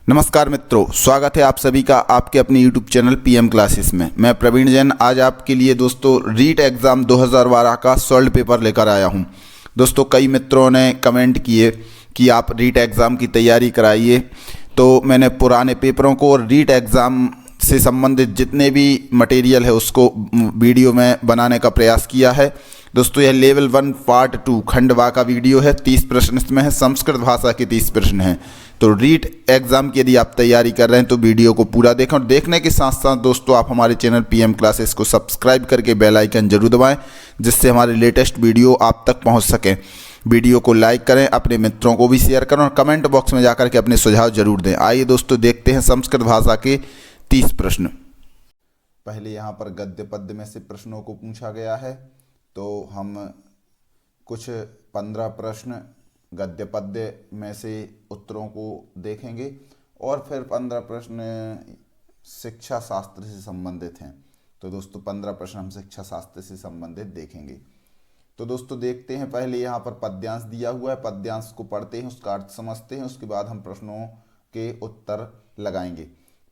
नमस्कार मित्रों, स्वागत है आप सभी का आपके अपने यूट्यूब चैनल पीएम क्लासेस में। मैं प्रवीण जैन आज आपके लिए दोस्तों रीट एग्ज़ाम 2012 का सॉल्व पेपर लेकर आया हूं। दोस्तों कई मित्रों ने कमेंट किए कि आप रीट एग्ज़ाम की तैयारी कराइए, तो मैंने पुराने पेपरों को और रीट एग्ज़ाम से संबंधित जितने भी मटेरियल है उसको वीडियो में बनाने का प्रयास किया है। दोस्तों यह लेवल 1 पार्ट 2 खंड वा का वीडियो है। 30 प्रश्न इसमें है, संस्कृत भाषा के 30 प्रश्न हैं। तो रीट एग्ज़ाम की यदि आप तैयारी कर रहे हैं तो वीडियो को पूरा देखें, और देखने के साथ साथ दोस्तों आप हमारे चैनल पीएम क्लासेस को सब्सक्राइब करके बेल आइकन जरूर दबाएं, जिससे हमारे लेटेस्ट वीडियो आप तक पहुंच सकें। वीडियो को लाइक करें, अपने मित्रों को भी शेयर करें और कमेंट बॉक्स में जाकर के अपने सुझाव जरूर दें। आइए दोस्तों देखते हैं संस्कृत भाषा के 30 प्रश्न। पहले यहाँ पर गद्य पद्य में से प्रश्नों को पूछा गया है, तो हम कुछ 15 प्रश्न गद्य पद्य में से उत्तरों को देखेंगे और फिर 15 प्रश्न शिक्षा शास्त्र से संबंधित हैं। तो दोस्तों 15 प्रश्न हम शिक्षा शास्त्र से संबंधित देखेंगे। तो दोस्तों देखते हैं, पहले यहाँ पर पद्यांश दिया हुआ है, पद्यांश को पढ़ते हैं, उसका अर्थ समझते हैं, उसके बाद हम प्रश्नों के उत्तर लगाएंगे।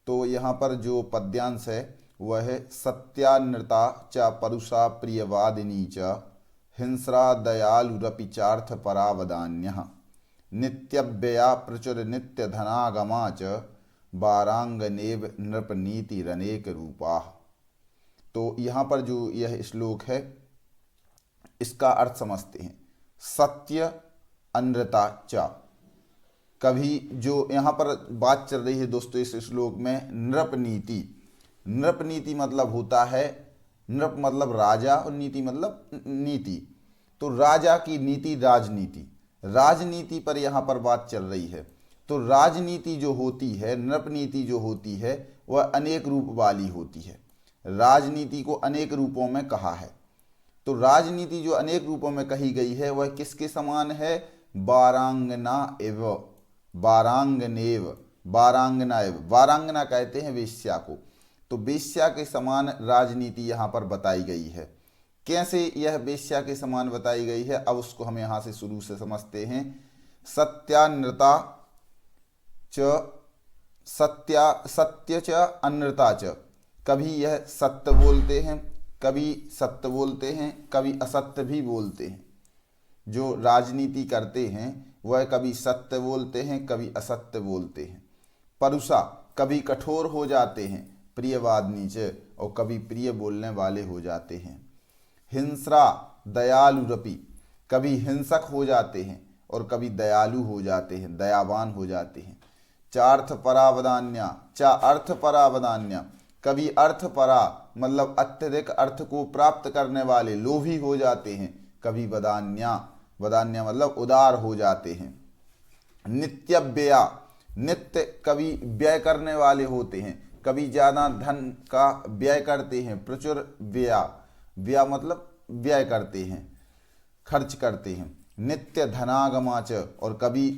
तो यहाँ पर जो पद्यांश है वह है सत्यानृता च परुषा प्रियवादिनी च हिंस्रा दयालुरपि चार्थ परावदान्यः नित्यव्यया प्रचुर नित्य धनागमा च वारांगनेव नृपनीति रनेक रूपा। तो यहाँ पर जो यह श्लोक है इसका अर्थ समझते हैं। सत्य अनृता च, कभी जो यहाँ पर बात चल रही है दोस्तों इस श्लोक में नृप नीति। नृप नीति मतलब होता है, नृप मतलब राजा और नीति मतलब नीति। तो राजा की नीति राजनीति, राजनीति पर यहाँ पर बात चल रही है। तो राजनीति जो होती है, नृप नीति जो होती है वह अनेक रूप वाली होती है। राजनीति को अनेक रूपों में कहा है। तो राजनीति जो अनेक रूपों में कही गई है वह किसके समान है? वारांगना एव, वारांगनेव, वारांगना एव, वारांगना कहते हैं वेश्या को। तो वेश्या के समान राजनीति यहाँ पर बताई गई है। कैसे यह वेश्या के समान बताई गई है, अब उसको हम यहाँ से शुरू से समझते हैं। सत्यानृता च, सत्य च अनृता च, कभी यह सत्य बोलते हैं, कभी सत्य बोलते हैं, कभी असत्य भी बोलते हैं। जो राजनीति करते हैं वह कभी सत्य बोलते हैं, कभी असत्य बोलते हैं। परुषा, कभी कठोर हो जाते हैं, प्रियवादिनी च, और कभी प्रिय बोलने वाले हो जाते हैं। हिंस्रा दयालुरपि, कभी हिंसक हो जाते हैं और कभी दयालु हो जाते हैं, दयावान हो जाते हैं। चार्थ परावदान्या, चा अर्थ परावदान्या, कभी अर्थ परा मतलब अत्यधिक अर्थ को प्राप्त करने वाले लोभी हो जाते हैं, कभी वदान्या, वदान्या मतलब उदार हो जाते हैं। नित्य व्यया, नित्य कभी व्यय करने वाले होते हैं, कभी ज़्यादा धन का व्यय करते हैं। प्रचुर व्यया, व्यय मतलब व्यय करते हैं, खर्च करते हैं। नित्य धनागमाच, और कभी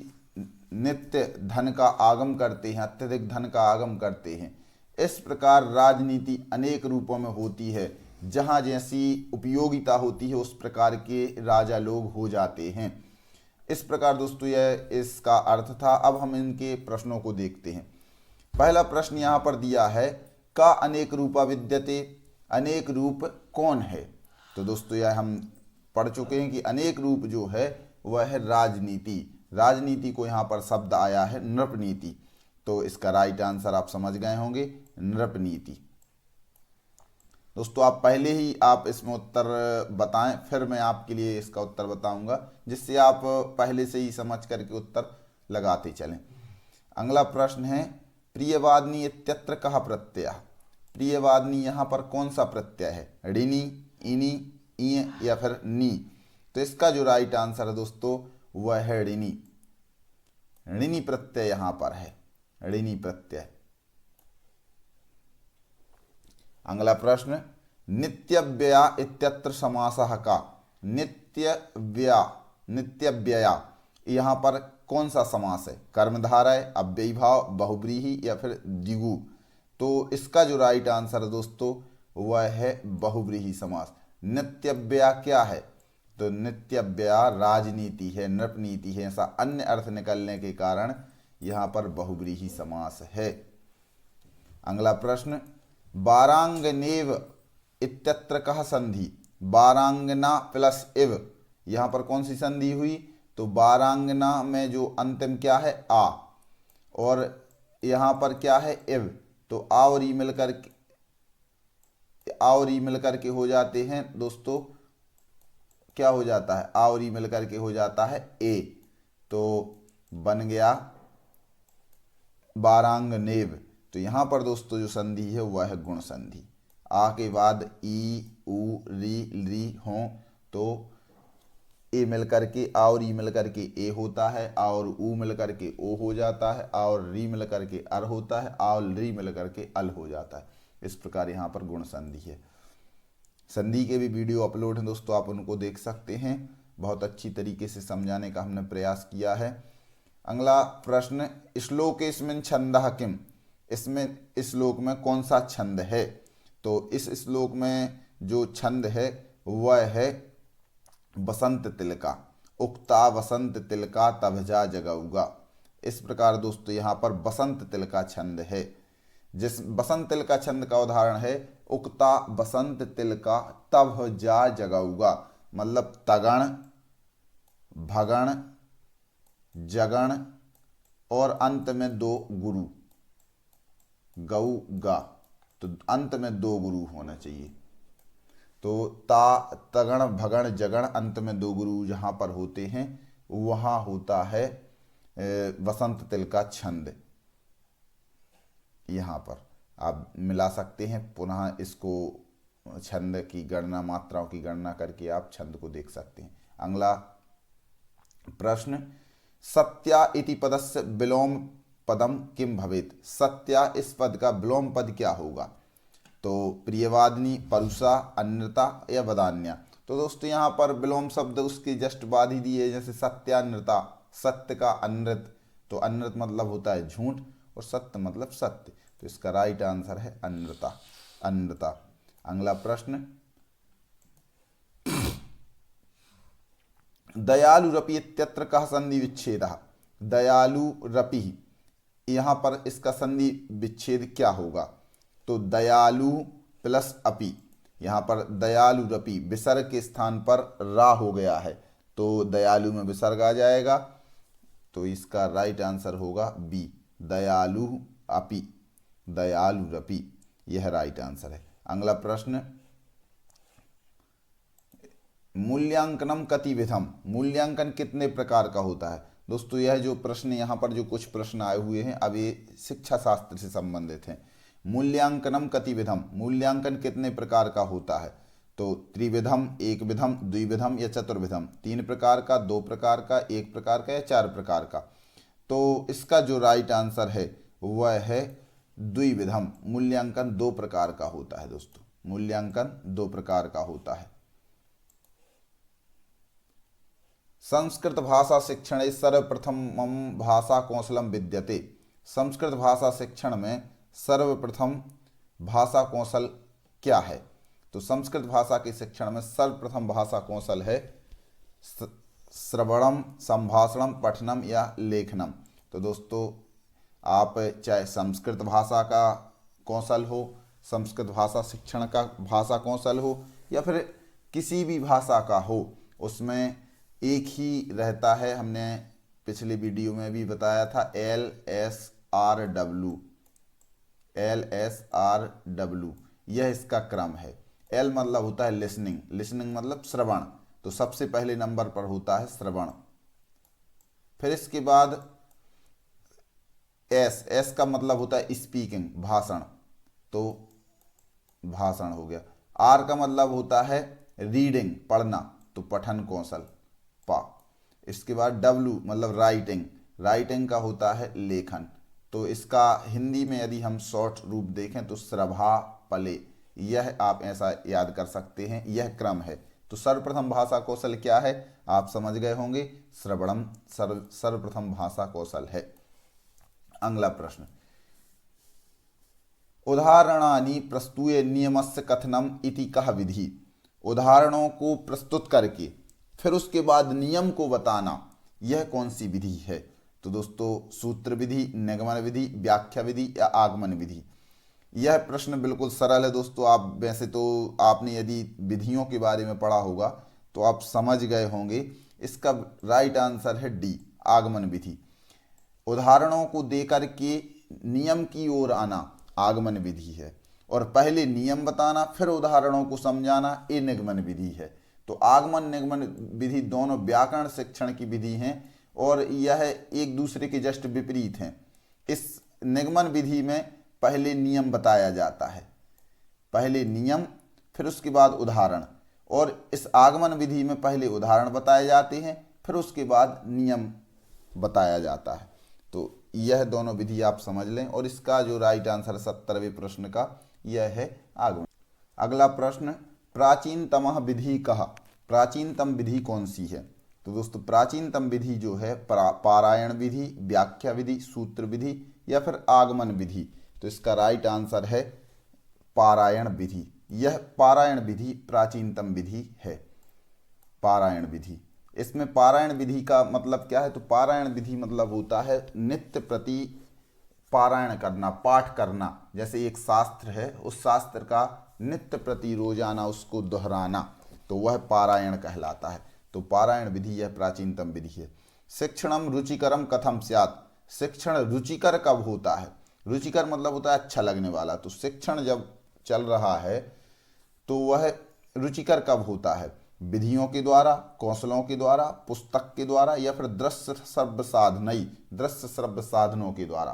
नित्य धन का आगम करते हैं, अत्यधिक धन का आगम करते हैं। इस प्रकार राजनीति अनेक रूपों में होती है। जहाँ जैसी उपयोगिता होती है उस प्रकार के राजा लोग हो जाते हैं। इस प्रकार दोस्तों यह इसका अर्थ था। अब हम इनके प्रश्नों को देखते हैं। पहला प्रश्न यहाँ पर दिया है, का अनेक रूपा विद्यते, अनेक रूप कौन है? तो दोस्तों यह हम पढ़ चुके हैं कि अनेक रूप जो है वह है राजनीति। राजनीति को यहाँ पर शब्द आया है नृप नीति। तो इसका राइट आंसर आप समझ गए होंगे, नृप नीति। दोस्तों आप पहले ही आप इसमें उत्तर बताएं, फिर मैं आपके लिए इसका उत्तर बताऊंगा, जिससे आप पहले से ही समझ करके उत्तर लगाते चलें। अगला प्रश्न है, प्रियवादिनी इत्यत्र कहा प्रत्यय। प्रियवादिनी यहाँ पर कौन सा प्रत्यय है? ऋणी, इनी, इय या फिर नी? तो इसका जो राइट आंसर है दोस्तों वह है ऋणी। ऋणी प्रत्यय यहाँ पर है, ऋणी प्रत्यय। अगला प्रश्न, नित्यव्यया इत्यत्र समासः का। नित्यव्यया, नित्यव्यया यहाँ पर कौन सा समास है? कर्मधारय, अव्ययी भाव, बहुव्रीहि या फिर द्विगु? तो इसका जो राइट आंसर है दोस्तों वह है बहुव्रीहि समास। नित्यव्यया क्या है? तो नित्यव्यया राजनीति है, नृप नीति है, ऐसा अन्य अर्थ निकलने के कारण यहाँ पर बहुव्रीहि समास है। अगला प्रश्न, वारांगनेव इत्यत्र कः संधि? वारांगना प्लस इव, यहाँ पर कौन सी संधि हुई? तो वारांगना में जो अंतिम क्या है? आ, और यहाँ पर क्या है? इव। तो आ और ई मिलकर के हो जाते हैं दोस्तों, क्या हो जाता है? आ और ई मिलकर के हो जाता है ए, तो बन गया वारांगनेव। तो यहाँ पर दोस्तों जो संधि है वह है गुण संधि। आ के बाद ई उ री हों तो ए मिलकर के आ और ई मिलकर के ए होता है, आ और उ मिलकर के ओ हो जाता है, आ और री मिलकर के अर होता है, आ और री मिलकर के अल हो जाता है। इस प्रकार यहाँ पर गुण संधि है। संधि के भी वीडियो अपलोड हैं दोस्तों, आप उनको देख सकते हैं। बहुत अच्छी तरीके से समझाने का हमने प्रयास किया है। अगला प्रश्न, श्लोकेस्मिन् छंदः किम? इसमें इस श्लोक में कौन सा छंद है? तो इस श्लोक में जो छंद है वह है बसंत तिलका। उक्ता वसंत तिलका तभजा जगऊगा। इस प्रकार दोस्तों यहाँ पर बसंत तिलका छंद है। जिस बसंत तिलका छंद का उदाहरण है उक्ता बसंत तिलका तभ जा जगऊगा, मतलब तगण, भगण, जगण और अंत में दो गुरु, गऊ गा, तो अंत में दो गुरु होना चाहिए। तो ता तगण भगण जगण अंत में दो गुरु जहाँ पर होते हैं वहाँ होता है बसंत तिलका छंद। यहाँ पर आप मिला सकते हैं, पुनः इसको छंद की गणना, मात्राओं की गणना करके आप छंद को देख सकते हैं। अगला प्रश्न, सत्या इति पदस्य विलोम पदम किम भवेत? सत्या इस पद का विलोम पद क्या होगा? तो प्रियवादिनी, परुषा, अन्यता या वदान्या। तो दोस्तों यहाँ पर विलोम शब्द उसके जस्ट बाद ही दिए, जैसे सत्यान्यता, सत्य का अनृत, तो अनृत मतलब होता है झूठ और सत्य मतलब सत्य, तो इसका राइट आंसर है अन्यता, अन्यता। अगला प्रश्न, दयालुरपि इत्यत्र कः संधि विच्छेदः? दयालुरपि, यहाँ पर इसका संधि विच्छेद क्या होगा? तो दयालु प्लस अपि, यहाँ पर दयालुरपि विसर्ग के स्थान पर रा हो गया है, तो दयालु में विसर्ग आ जाएगा, तो इसका राइट आंसर होगा बी, दयालु अपि, दयालुरपि, यह राइट आंसर है। अगला प्रश्न, मूल्यांकनम कतिविधम? मूल्यांकन कितने प्रकार का होता है? दोस्तों यह जो प्रश्न, यहाँ पर जो कुछ प्रश्न आए हुए हैं अब ये शिक्षा शास्त्र से संबंधित हैं। मूल्यांकनम कतिविधम, मूल्यांकन कितने प्रकार का होता है? तो त्रिविधम, एक विधम, द्विविधम या चतुर्विधम? 3 प्रकार का, 2 प्रकार का, 1 प्रकार का या 4 प्रकार का? तो इसका जो राइट आंसर है वह है द्विविधम। मूल्यांकन 2 प्रकार का होता है दोस्तों, मूल्यांकन 2 प्रकार का होता है। संस्कृत भाषा शिक्षण सर्वप्रथमं भाषा कौशलम विद्यते? संस्कृत भाषा शिक्षण में सर्वप्रथम भाषा कौशल क्या है? तो संस्कृत भाषा के शिक्षण में सर्वप्रथम भाषा कौशल है श्रवणम, संभाषणम, पठनम या लेखनम। तो दोस्तों आप चाहे संस्कृत भाषा का कौशल हो, संस्कृत भाषा शिक्षण का भाषा कौशल हो, या फिर किसी भी भाषा का हो, उसमें एक ही रहता है। हमने पिछले वीडियो में भी बताया था, LSRW, LSRW, यह इसका क्रम है। L मतलब होता है लिसनिंग, लिसनिंग मतलब श्रवण, तो सबसे पहले नंबर पर होता है श्रवण। फिर इसके बाद S का मतलब होता है स्पीकिंग, भाषण, तो भाषण हो गया। R का मतलब होता है रीडिंग, पढ़ना, तो पठन कौशल, पा। इसके बाद W मतलब राइटिंग, राइटिंग का होता है लेखन, तो इसका हिंदी में यदि हम शॉर्ट रूप देखें तो श्रभा पले, यह आप ऐसा याद कर सकते हैं, यह क्रम है। तो सर्वप्रथम भाषा कौशल क्या है आप समझ गए होंगे, श्रवणम सर्वप्रथम भाषा कौशल है। अगला प्रश्न, उदाहरणानि प्रस्तुय नियमस्य कथनम इति कः विधि? उदाहरणों को प्रस्तुत करके फिर उसके बाद नियम को बताना, यह कौन सी विधि है? तो दोस्तों सूत्र विधि, निगमन विधि, व्याख्या विधि या आगमन विधि। यह प्रश्न बिल्कुल सरल है दोस्तों। आप वैसे तो आपने यदि विधियों के बारे में पढ़ा होगा तो आप समझ गए होंगे। इसका राइट आंसर है डी, आगमन विधि। उदाहरणों को देकर के नियम की ओर आना आगमन विधि है, और पहले नियम बताना फिर उदाहरणों को समझाना ये निगमन विधि है। तो आगमन निगमन विधि दोनों व्याकरण शिक्षण की विधि हैं और यह एक दूसरे के जस्ट विपरीत हैं। इस निगमन विधि में पहले नियम बताया जाता है, पहले नियम फिर उसके बाद उदाहरण, और इस आगमन विधि में पहले उदाहरण बताए जाते हैं फिर उसके बाद नियम बताया जाता है। तो यह दोनों विधि आप समझ लें, और इसका जो राइट आंसर 70वें प्रश्न का यह है आगमन। अगला प्रश्न, प्राचीनतम विधि कहा, प्राचीनतम विधि कौन सी है? तो दोस्तों प्राचीनतम विधि जो है पारायण विधि, व्याख्या विधि, सूत्र विधि या फिर आगमन विधि। तो इसका राइट आंसर है पारायण विधि। यह पारायण विधि प्राचीनतम विधि है, पारायण विधि। इसमें पारायण विधि का मतलब क्या है? तो पारायण विधि मतलब होता है नित्य प्रति पारायण करना, पाठ करना। जैसे एक शास्त्र है, उस शास्त्र का नित्य प्रति रोजाना उसको दोहराना, तो वह पारायण कहलाता है। तो पारायण विधि यह प्राचीनतम विधि है। शिक्षणम रुचिकरम कथम स्यात्, शिक्षण रुचिकर कब होता है? रुचिकर मतलब होता है अच्छा लगने वाला। तो शिक्षण जब चल रहा है तो वह रुचिकर कब होता है? विधियों के द्वारा, कौशलों के द्वारा, पुस्तक के द्वारा या फिर दृश्य श्रव्य साधनई, दृश्य श्रव्य साधनों के द्वारा।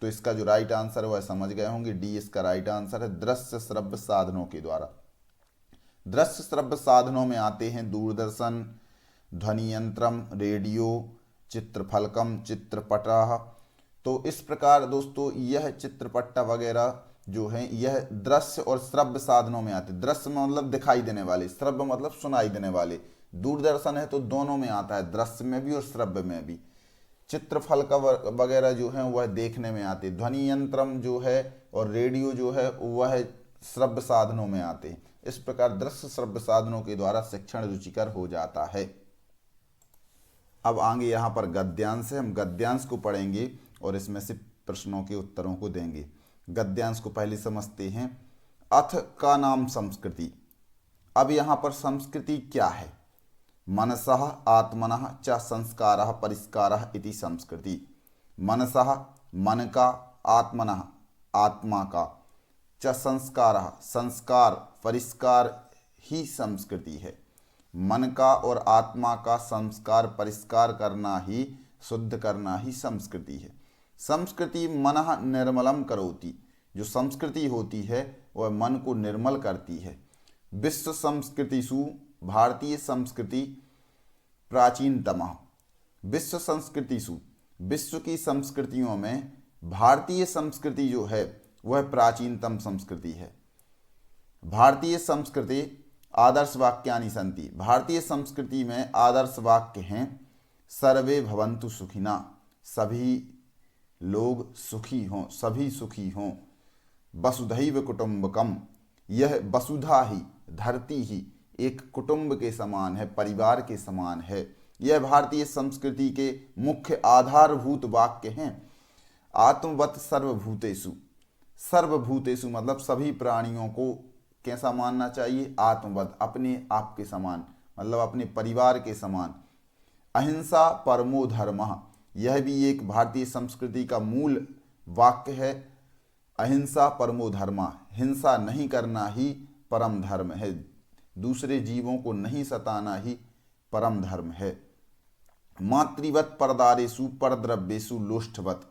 तो इसका जो राइट आंसर है वह समझ गए होंगे, डी इसका राइट आंसर है, दृश्य श्रव्य साधनों के द्वारा। दृश्य श्रव्य साधनों में आते हैं दूरदर्शन, ध्वनि यंत्रम, रेडियो, चित्रफलकम, चित्रपटः। तो इस प्रकार दोस्तों यह चित्रपट्टा वगैरह जो है यह दृश्य और श्रव्य साधनों में आते हैं। दृश्य मतलब दिखाई देने वाले, श्रव्य मतलब सुनाई देने वाले। दूरदर्शन है तो दोनों में आता है, दृश्य में भी और श्रव्य में भी। चित्रफलक वगैरह जो है वह देखने में आते। ध्वनि यंत्रम जो है और रेडियो जो है वह श्रव्य साधनों में आते हैं। इस प्रकार दृश्य श्रव्य साधनों के द्वारा शिक्षण रुचिकर हो जाता है। अब आगे यहाँ पर गद्यांश है, हम गद्यांश को पढ़ेंगे और इसमें से प्रश्नों के उत्तरों को देंगे। गद्यांश को पहले समझते हैं। अथ का नाम संस्कृति। अब यहाँ पर संस्कृति क्या है? मनसः आत्मनः च संस्कारः परिष्कारः इति संस्कृति। मनसः मन का, आत्मनः आत्मा का, च संस्कारः संस्कार, परिष्कार ही संस्कृति है। मन का और आत्मा का संस्कार परिष्कार करना ही, शुद्ध करना ही संस्कृति है। संस्कृति मनः निर्मलम करोति, जो संस्कृति होती है वह मन को निर्मल करती है। विश्व संस्कृतिषु भारतीय संस्कृति प्राचीनतमः। विश्व संस्कृतिषु, विश्व की संस्कृतियों में भारतीय संस्कृति जो है वह प्राचीनतम संस्कृति है। भारतीय संस्कृति आदर्श वाक्यानि सन्ति। भारतीय संस्कृति में आदर्श वाक्य हैं। सर्वे भवन्तु सुखिना, सभी लोग सुखी हों, सभी सुखी हों। वसुधैव कुटुम्बकम, यह वसुधा ही, धरती ही एक कुटुंब के समान है, परिवार के समान है। यह भारतीय संस्कृति के मुख्य आधारभूत वाक्य हैं। आत्मवत सर्वभूतेषु, सर्वभूतेषु मतलब सभी प्राणियों को कैसा मानना चाहिए? आत्मवत, अपने आप के समान, मतलब अपने परिवार के समान। अहिंसा परमो धर्मः, यह भी एक भारतीय संस्कृति का मूल वाक्य है। अहिंसा परमो धर्मः, हिंसा नहीं करना ही परम धर्म है। दूसरे जीवों को नहीं सताना ही परम धर्म है। मातृवत परदारेषु परद्रव्येषु लोष्ठवत,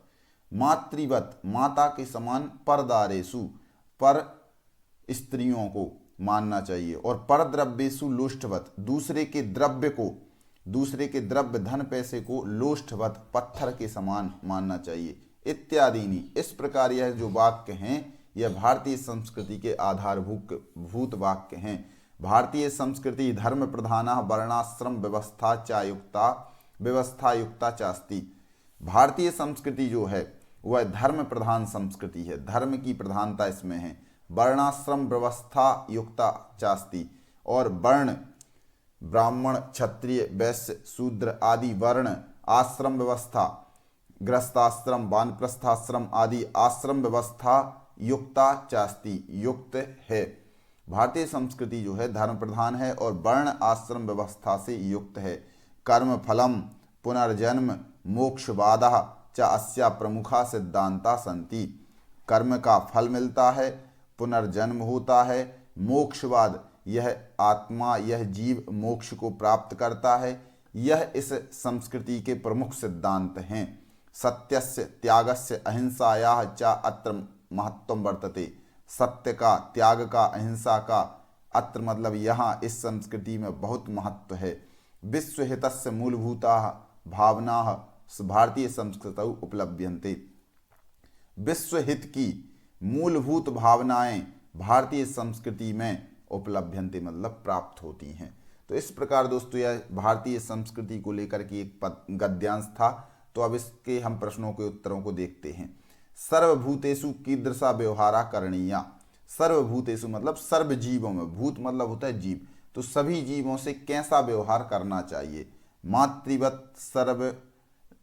मातृवत माता के समान, परदारेषु पर स्त्रियों को मानना चाहिए, और परद्रव्येषु लोष्ठवत दूसरे के द्रव्य को, दूसरे के द्रव्य धन पैसे को लोष्ठवत पत्थर के समान मानना चाहिए इत्यादि। इस प्रकार यह जो वाक्य हैं यह भारतीय संस्कृति के आधारभूत वाक्य हैं। भारतीय संस्कृति धर्म प्रधान वर्णाश्रम व्यवस्था युक्ता चास्ति। भारतीय संस्कृति जो है वह धर्म प्रधान संस्कृति है, धर्म की प्रधानता इसमें है। वर्णाश्रम व्यवस्था युक्ता चास्ति, और वर्ण ब्राह्मण, क्षत्रिय, वैश्य, शूद्र आदि वर्ण, आश्रम व्यवस्था गृहस्थाश्रम, वानप्रस्थाश्रम आदि आश्रम व्यवस्था युक्ता चास्ति, युक्त है। भारतीय संस्कृति जो है धर्म प्रधान है और वर्ण आश्रम व्यवस्था से युक्त है। कर्म फलम पुनर्जन्म मोक्षवादः च अस्या प्रमुखा सिद्धांता सन्ति। कर्म का फल मिलता है, पुनर्जन्म होता है, मोक्षवाद, यह आत्मा यह जीव मोक्ष को प्राप्त करता है, यह इस संस्कृति के प्रमुख सिद्धांत हैं। सत्यस्य त्यागस्य अहिंसायाः च अत्र महत्वम वर्तते। सत्य का, त्याग का, अहिंसा का अत्र मतलब यहाँ इस संस्कृति में बहुत महत्व है। विश्वहितस्य मूलभूताः भावनाः भारतीय संस्कृतौ उपलभ्यन्ते। विश्व हित की मूलभूत भावनाएं भारतीय संस्कृति में उपलभ्यन्ते मतलब प्राप्त होती हैं। तो इस प्रकार दोस्तों यह भारतीय संस्कृति को लेकर के एक गद्यांश था। तो अब इसके हम प्रश्नों के उत्तरों को देखते हैं। सर्वभूतेषु कीदृशा व्यवहारा करणीया। सर्वभूतेषु मतलब सर्व जीवों में, भूत मतलब होता है जीव, तो सभी जीवों से कैसा व्यवहार करना चाहिए।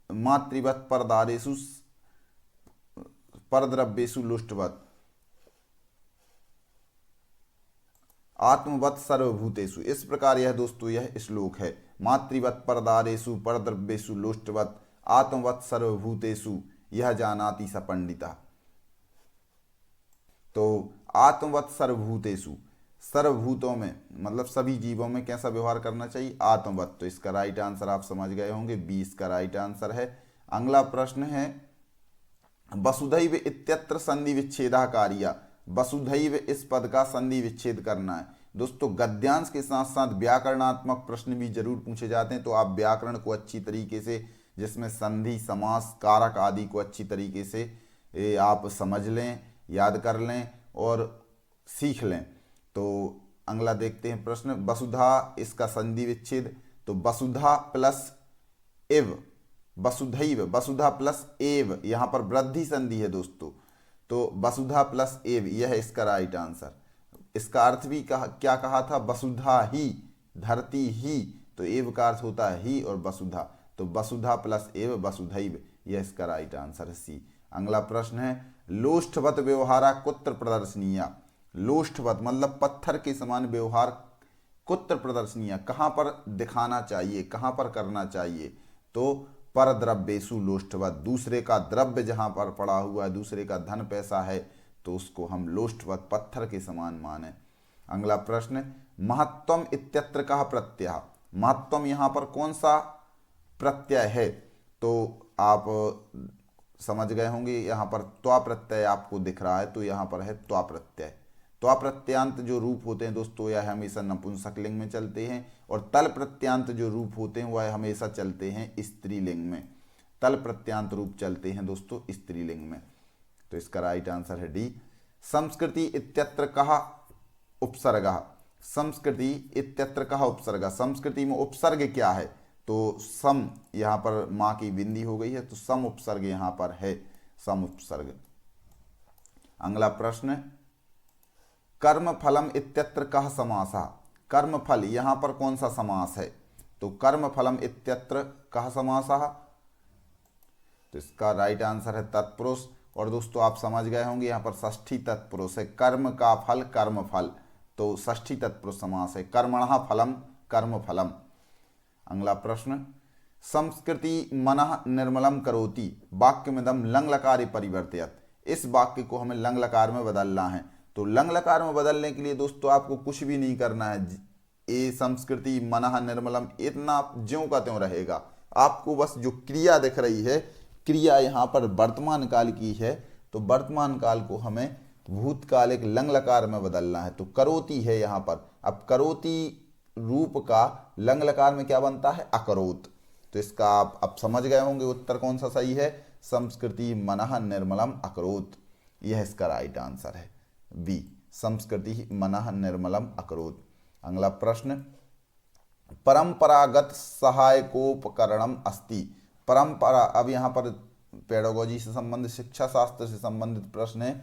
मातृवत परदारेषु परद्रव्येषु लुष्टवत आत्मवत सर्वभूतेषु। इस प्रकार यह दोस्तों यह श्लोक है। मातृवत परदारेषु परद्रव्येषु लुष्टवत आत्मवत सर्वभूतेषु यह जानाति स पंडिता। तो आत्मवत सर्वभूतेषु, सर्वभूतों में मतलब सभी जीवों में कैसा व्यवहार करना चाहिए, आत्मवत। तो इसका राइट आंसर आप समझ गए होंगे, 20 का राइट आंसर है। अगला प्रश्न है वसुधैव इत्यत्र संधि विच्छेदा कार्या। वसुधैव इस पद का संधि विच्छेद करना है। दोस्तों गद्यांश के साथ साथ व्याकरणात्मक प्रश्न भी जरूर पूछे जाते हैं, तो आप व्याकरण को अच्छी तरीके से, जिसमें संधि, समास, कारक आदि को अच्छी तरीके से आप समझ लें, याद कर लें और सीख लें। तो अगला देखते हैं प्रश्न। वसुधा इसका संधि विच्छेद, तो वसुधा प्लस एव, वसुधैव, वसुधा प्लस एव, यहाँ पर वृद्धि संधि है दोस्तों, तो वसुधा प्लस एव यह इसका राइट आंसर। इसका अर्थ भी क्या कहा था, वसुधा ही, धरती ही, तो एव का अर्थ होता है ही और वसुधा, तो वसुधा प्लस एव वसुधैव यह इसका राइट आंसर है सी। अगला प्रश्न है लोष्ठवत व्यवहारा कुत्र प्रदर्शनीया। लोष्ठवत मतलब पत्थर के समान व्यवहार, कुत्र प्रदर्शनीया कहाँ पर दिखाना चाहिए, कहाँ पर करना चाहिए, तो परद्रव्येषु लोष्ठवत, दूसरे का द्रव्य जहाँ पर पड़ा हुआ है, दूसरे का धन पैसा है, तो उसको हम लोष्ठवत पत्थर के समान माने। अगला प्रश्न महत्वम इत्यत्र कः प्रत्यय। महत्वम यहाँ पर कौन सा प्रत्यय है, तो आप समझ गए होंगे, यहाँ पर त्वा प्रत्यय आपको दिख रहा है, तो यहाँ पर है त्वा प्रत्यय। त्वा प्रत्यांत जो रूप होते हैं दोस्तों यह हमेशा नपुंसकलिंग में चलते हैं, और तल प्रत्यांत जो रूप होते हैं वह हमेशा चलते हैं स्त्रीलिंग में। तल प्रत्यांत रूप चलते हैं दोस्तों स्त्रीलिंग में, तो इसका राइट आंसर है डी। संस्कृति इत्यत्र कः उपसर्गः। संस्कृति इत्यत्र कः उपसर्गः, संस्कृति में उपसर्ग क्या है, तो सम, यहाँ पर माँ की बिंदी हो गई है, तो सम उपसर्ग यहाँ पर है, सम उपसर्ग। अगला प्रश्न कर्म फलम इत्यत्र कः समासः। कर्म फल यहाँ पर कौन सा समास है, तो कर्म फलम इत्यत्र कः समासः, तो इसका राइट आंसर है तत्पुरुष। और दोस्तों आप समझ गए होंगे यहाँ पर षष्ठी तत्पुरुष है, कर्म का फल कर्म फल, तो षष्ठी तत्पुरुष समास है, कर्मणः फलम कर्म फलम। अगला प्रश्न संस्कृति मनः निर्मलम करोति वाक्यमिदं लंग लकारे परिवर्तयत्। इस वाक्य को हमें लंग लकार में बदलना है, तो लंग लकार में बदलने के लिए दोस्तों आपको कुछ भी नहीं करना है। ए संस्कृति मनः निर्मलम इतना ज्यों का त्यों रहेगा, आपको बस जो क्रिया दिख रही है, क्रिया यहाँ पर वर्तमान काल की है, तो वर्तमान काल को हमें भूतकालिक लंग लकार में बदलना है। तो करोति है यहाँ पर, अब करोति रूप का लंग लकार में क्या बनता है, अकरोत। तो इसका आप अब समझ गए होंगे उत्तर कौन सा सही है, संस्कृति मनः निर्मलम अकरोत, यह इसका राइट आंसर है बी, संस्कृति मनः निर्मलम अकरोत। अगला प्रश्न परंपरागत सहायकोपकरणम अस्ति। परंपरा, अब यहाँ पर पेडागोजी से संबंधित, शिक्षा शास्त्र से संबंधित प्रश्न है।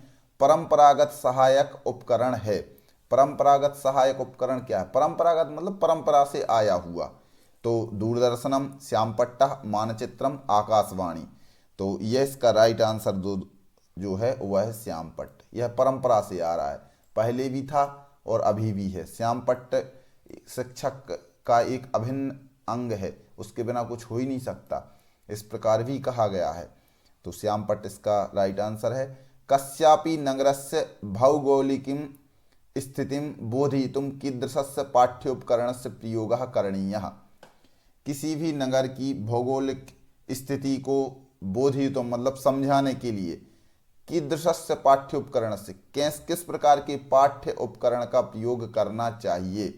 परंपरागत सहायक उपकरण है, परंपरागत सहायक उपकरण क्या है, परंपरागत मतलब परंपरा से आया हुआ, तो दूरदर्शनम, श्यामपट्टा, मानचित्रम, आकाशवाणी। तो यह इसका राइट आंसर जो है वह है श्यामपट्ट। यह परंपरा से आ रहा है, पहले भी था और अभी भी है। श्यामपट्ट शिक्षक का एक अभिन्न अंग है, उसके बिना कुछ हो ही नहीं सकता, इस प्रकार भी कहा गया है। तो श्यामपट्ट इसका राइट आंसर है। कस्यापि नगरस्य भौगोलिकीं स्थितिं बोधयितुं कीदृशस्य पाठ्योपकरणस्य प्रयोगः करणीयः। किसी भी नगर की भौगोलिक स्थिति को बोधयितुं मतलब समझाने के लिए, कीदृशस्य पाठ्योपकरणस्य किस प्रकार के पाठ्य उपकरण का प्रयोग करना चाहिए।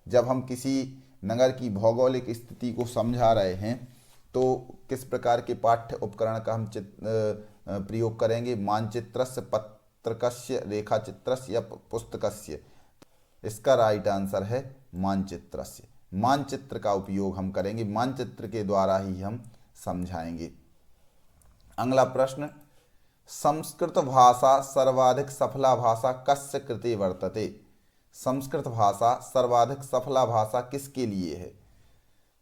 जब हम किसी नगर की भौगोलिक स्थिति को समझा रहे हैं तो किस प्रकार के पाठ्य उपकरण का हम प्रयोग करेंगे। मानचित्रस्य, पत्रकस्य, रेखाचित्रस्य या पुस्तकस्य। इसका राइट आंसर है मानचित्रस्य। मानचित्र का उपयोग हम करेंगे, मानचित्र के द्वारा ही हम समझाएंगे। अगला प्रश्न, संस्कृत भाषा सर्वाधिक सफला भाषा कस्य कृते वर्तते। संस्कृत भाषा सर्वाधिक सफला भाषा किसके लिए है।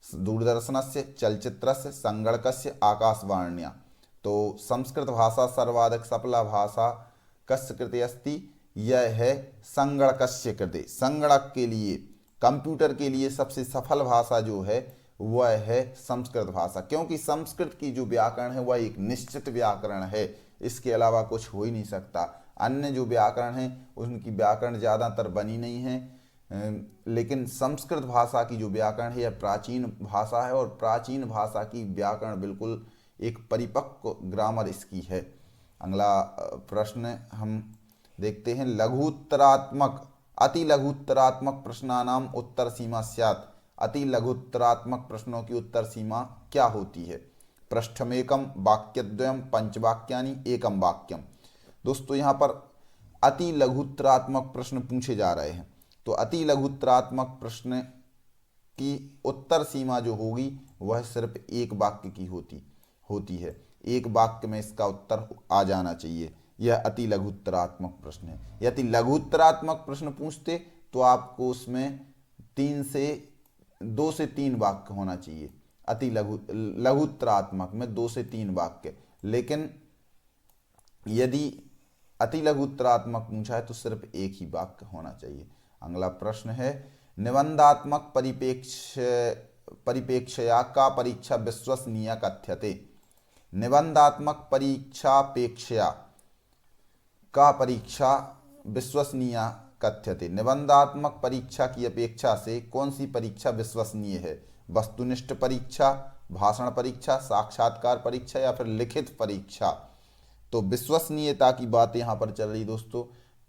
दूरदर्शनस्य, चलचित्रस्य, संगणकस्य, आकाशवाण्या। तो संस्कृत भाषा सर्वाधिक सफला भाषा कस्य कृते अस्ति, यह है संगणकस्य कृते। संगणक के लिए, कंप्यूटर के लिए सबसे सफल भाषा जो है वह है संस्कृत भाषा, क्योंकि संस्कृत की जो व्याकरण है वह एक निश्चित व्याकरण है, इसके अलावा कुछ हो ही नहीं सकता। अन्य जो व्याकरण हैं उनकी व्याकरण ज़्यादातर बनी नहीं है, लेकिन संस्कृत भाषा की जो व्याकरण है यह प्राचीन भाषा है और प्राचीन भाषा की व्याकरण बिल्कुल एक परिपक्व ग्रामर इसकी है। अगला प्रश्न हम देखते हैं, लघुत्तरात्मक अति लघुत्तरात्मक प्रश्नानाम उत्तर सीमा स्यात्। अति लघुत्तरात्मक प्रश्नों की उत्तर सीमा क्या होती है। पृष्ठमेकम, वाक्यद्वयम, पंचवाक्यानि, एकम वाक्यम। दोस्तों यहाँ पर अति लघुत्तरात्मक प्रश्न पूछे जा रहे हैं, तो अति लघुत्तरात्मक प्रश्न की उत्तर सीमा जो होगी वह सिर्फ एक वाक्य की होती है। एक वाक्य में इसका उत्तर आ जाना चाहिए। यह अति लघुत्तरात्मक प्रश्न है। यदि लघुत्तरात्मक प्रश्न पूछते तो आपको उसमें 2 से 3 वाक्य होना चाहिए। अति लघुत्तरात्मक में 2 से 3 वाक्य, लेकिन यदि अति लघुत्तरात्मक पूछा है तो सिर्फ एक ही वाक्य होना चाहिए। अगला प्रश्न है, निबंधात्मक परिपेक्षया का परीक्षा विश्वसनीय कथ्यते। निबंधात्मक परीक्षापेक्षया का परीक्षा विश्वसनीय कथ्यते। निबंधात्मक परीक्षा की अपेक्षा से कौन सी परीक्षा विश्वसनीय है। वस्तुनिष्ठ परीक्षा, भाषण परीक्षा, साक्षात्कार परीक्षा या फिर लिखित परीक्षा। तो विश्वसनीयता की बात यहाँ पर चल रही दोस्तों।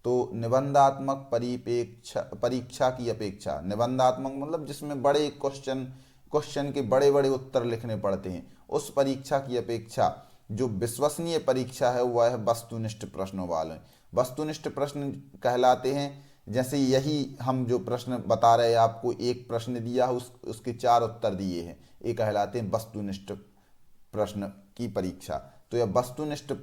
तो निबंधात्मक परीक्षा की अपेक्षा, निबंधात्मक मतलब जिसमें बड़े क्वेश्चन के बड़े बड़े उत्तर लिखने पड़ते हैं, उस परीक्षा की अपेक्षा जो विश्वसनीय परीक्षा है वह है वस्तुनिष्ठ प्रश्नों वाले। वस्तुनिष्ठ प्रश्न कहलाते हैं, जैसे यही हम जो प्रश्न बता रहे हैं आपको, एक प्रश्न दिया है उसके 4 उत्तर दिए हैं, ये कहलाते हैं वस्तुनिष्ठ प्रश्न की परीक्षा। तो यह वस्तुनिष्ठ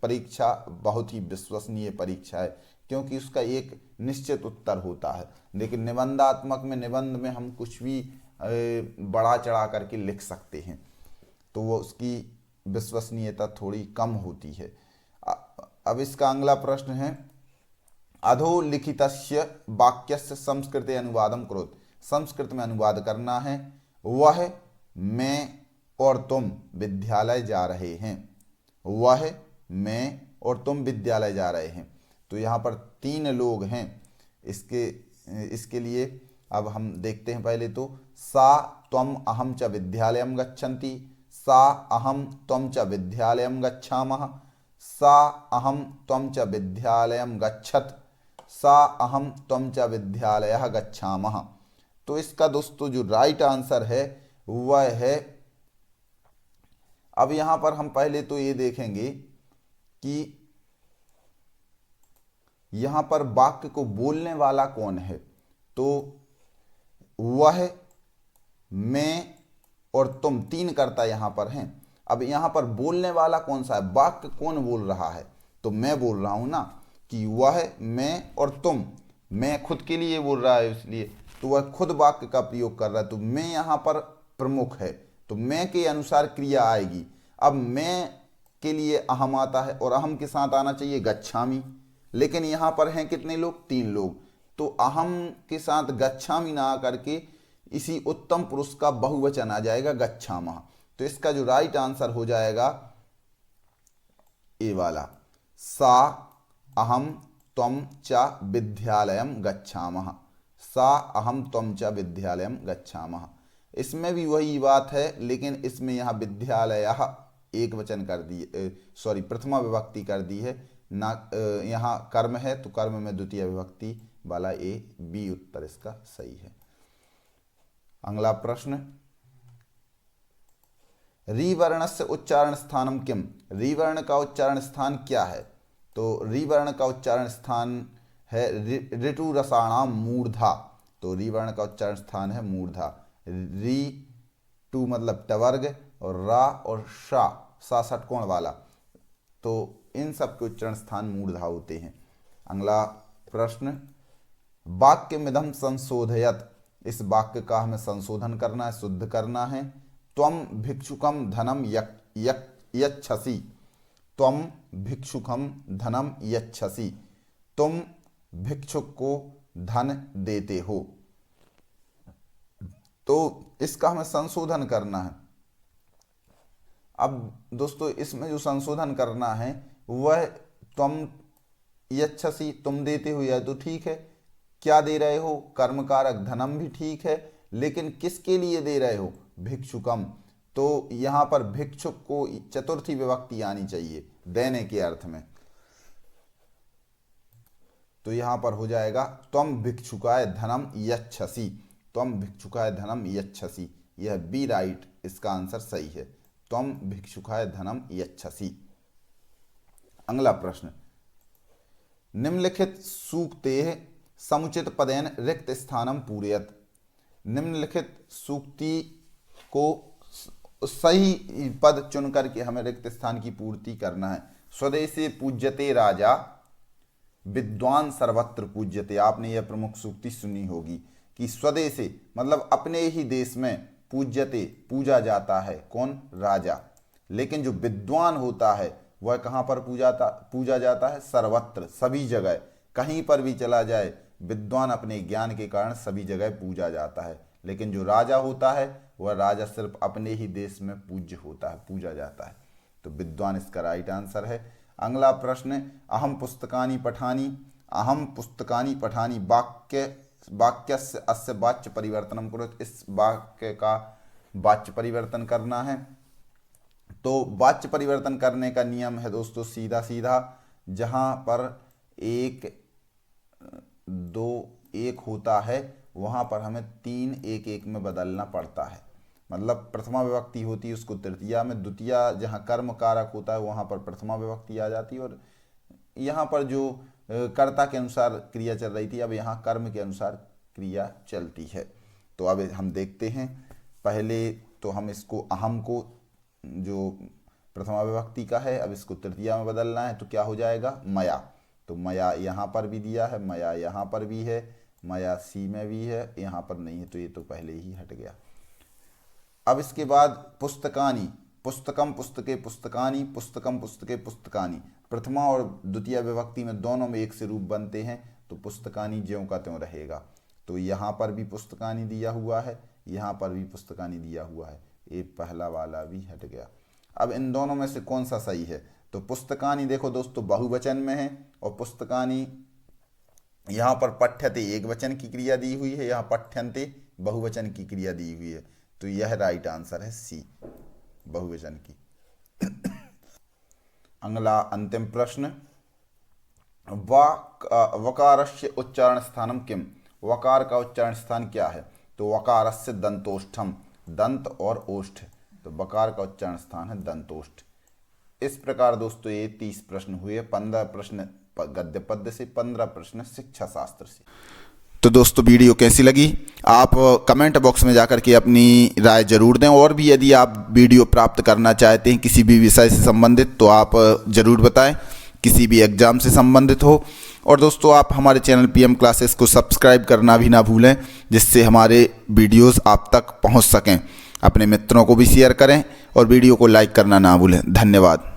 परीक्षा बहुत ही विश्वसनीय परीक्षा है, क्योंकि उसका एक निश्चित उत्तर होता है। लेकिन निबंधात्मक में, निबंध में हम कुछ भी बढ़ा चढ़ा करके लिख सकते हैं, तो वो उसकी विश्वसनीयता थोड़ी कम होती है। अब इसका अगला प्रश्न है, अधोलिखितस्य वाक्यस्य संस्कृते अनुवादम करोतु। संस्कृत में अनुवाद करना है। वह, मैं और तुम विद्यालय जा रहे हैं। वह, मैं और तुम विद्यालय जा रहे हैं। तो यहाँ पर 3 लोग हैं। इसके लिए अब हम देखते हैं। पहले तो सा त्वम अहम च विद्यालयं गच्छन्ति, सा अहम त्वम च विद्यालयं गच्छामः, सा अहम त्वम च विद्यालयं गच्छत, सा अहम त्वम च विद्यालयः गच्छामः। तो इसका दोस्तों जो राइट आंसर है वह है, अब यहाँ पर हम पहले तो ये देखेंगे कि यहाँ पर वाक्य को बोलने वाला कौन है। तो वह, मैं और तुम 3 कर्ता यहाँ पर हैं। अब यहाँ पर बोलने वाला कौन सा है, वाक्य कौन बोल रहा है। तो मैं बोल रहा हूँ ना कि वह, मैं और तुम। मैं खुद के लिए बोल रहा है, इसलिए तो वह खुद वाक्य का प्रयोग कर रहा है। तो मैं यहाँ पर प्रमुख है, तो मैं के अनुसार क्रिया आएगी। अब मैं के लिए अहम आता है और अहम के साथ आना चाहिए गच्छामि, लेकिन यहाँ पर हैं कितने लोग, 3 लोग, तो अहम के साथ गच्छामि ना आकर के इसी उत्तम पुरुष का बहुवचन आ जाएगा गच्छामः। तो इसका जो राइट आंसर हो जाएगा ए वाला, सा अहम त्वं च विद्यालयं गच्छामः, सा अहम त्वं च विद्यालयं गच्छामः। इसमें भी वही बात है, लेकिन इसमें यहाँ विद्यालयः एक वचन कर दी, सॉरी प्रथमा विभक्ति कर दी है ना, यहाँ कर्म है तो कर्म में द्वितीय विभक्ति वाला ए, बी उत्तर इसका सही है। अगला प्रश्न, रीवर्णस्य उच्चारण स्थानम किम, रीवर्ण का उच्चारण स्थान क्या है? तो रीवर्ण का उच्चारण स्थान है ऋतु रसाणाम मूर्धा, तो रीवर्ण का उच्चारण स्थान है मूर्धा। री टू मतलब टवर्ग और रा और सा षटकोण वाला, तो इन सब के उच्चारण स्थान मूर्धा होते हैं। अगला प्रश्न, वाक्य मिदम संशोधयत, इस वाक्य का हमें संशोधन करना है, शुद्ध करना है। त्वं भिक्षुकम धनम यच्छसि, त्वं भिक्षुकम धनम यच्छसि, तुम भिक्षुक को धन देते हो, तो इसका हमें संशोधन करना है। अब दोस्तों इसमें जो संशोधन करना है वह त्वं यच्छसि, तुम देते हो, यह तो ठीक है, क्या दे रहे हो, कर्मकारक धनम भी ठीक है, लेकिन किसके लिए दे रहे हो, भिक्षुकम, तो यहाँ पर भिक्षुक को चतुर्थी विभक्ति आनी चाहिए देने के अर्थ में, तो यहाँ पर हो जाएगा त्वं भिक्षुकाय धनम यच्छसि, त्वं भिक्षुकाय धनम यच्छसि, यह बी राइट, इसका आंसर सही है, त्वं भिक्षुकाय धनम यच्छसि। अगला प्रश्न, निम्नलिखित सूक्तेः समुचित पदेन रिक्त स्थानम पूरयत, निम्नलिखित सूक्ति को सही पद चुन करके हमें रिक्त स्थान की पूर्ति करना है। स्वदेशे पूज्यते राजा विद्वान सर्वत्र पूज्यते, आपने यह प्रमुख सूक्ति सुनी होगी कि स्वदेशे मतलब अपने ही देश में, पूज्यते पूजा जाता है कौन, राजा, लेकिन जो विद्वान होता है वह कहाँ पर पूजा जाता है, सर्वत्र, सभी जगह, कहीं पर भी चला जाए विद्वान अपने ज्ञान के कारण सभी जगह पूजा जाता है, लेकिन जो राजा होता है वह राजा सिर्फ अपने ही देश में पूज्य होता है, पूजा जाता है, तो विद्वान इसका राइट आंसर है। अगला प्रश्न, अहम पुस्तकानि पठानि, अहम पुस्तकानि पठानि वाक्यस्य अस्य वाच्य परिवर्तनम करो, इस वाक्य का वाच्य परिवर्तन करना है। तो वाच्य परिवर्तन करने का नियम है दोस्तों सीधा सीधा, जहाँ पर 1 2 1 होता है वहाँ पर हमें 3 1 1 में बदलना पड़ता है, मतलब प्रथमा विभक्ति होती है उसको तृतीया में, द्वितीया जहाँ कर्म कारक होता है वहाँ पर प्रथमा विभक्ति आ जाती है, और यहाँ पर जो कर्ता के अनुसार क्रिया चल रही थी अब यहाँ कर्म के अनुसार क्रिया चलती है। तो अब हम देखते हैं, पहले तो हम इसको अहम को जो प्रथमा विभक्ति का है अब इसको तृतीया में बदलना है, तो क्या हो जाएगा, मया, तो मया यहाँ पर भी दिया है, मया यहाँ पर भी है, मया सी में भी है, यहाँ पर नहीं है, तो ये तो पहले ही हट गया। अब इसके बाद पुस्तकानि, पुस्तकम पुस्तके पुस्तकानि, पुस्तकम पुस्तके पुस्तकानि, प्रथमा और द्वितीय विभक्ति में दोनों में एक से रूप बनते हैं, तो पुस्तकानि ज्यों का त्यों रहेगा, तो यहाँ पर भी पुस्तकानि दिया हुआ है, यहाँ पर भी पुस्तकानि दिया हुआ है, ये पहला वाला भी हट गया। अब इन दोनों में से कौन सा सही है, तो पुस्तकानि देखो दोस्तों बहुवचन में है, और पुस्तकानि यहाँ पर पठ्यते एक वचन की क्रिया दी हुई है, यहाँ पठ्यन्ते बहुवचन की क्रिया दी हुई है, तो यह राइट आंसर है सी, बहुवचन की। अगला अंतिम प्रश्न, वकारस्य उच्चारण स्थानम किम, वकार का उच्चारण स्थान क्या है, तो वकारस्य दंतोष्ठम, दंत और ओष्ठ, तो वकार का उच्चारण स्थान है दंतोष्ठ। इस प्रकार दोस्तों ये 30 प्रश्न हुए, 15 प्रश्न गद्य पद्य से, 15 प्रश्न शिक्षा शास्त्र से। तो दोस्तों वीडियो कैसी लगी आप कमेंट बॉक्स में जाकर के अपनी राय जरूर दें, और भी यदि आप वीडियो प्राप्त करना चाहते हैं किसी भी विषय से संबंधित तो आप ज़रूर बताएं, किसी भी एग्ज़ाम से संबंधित हो। और दोस्तों आप हमारे चैनल पीएम क्लासेस को सब्सक्राइब करना भी ना भूलें, जिससे हमारे वीडियोस आप तक पहुंच सकें। अपने मित्रों को भी शेयर करें और वीडियो को लाइक करना ना भूलें। धन्यवाद।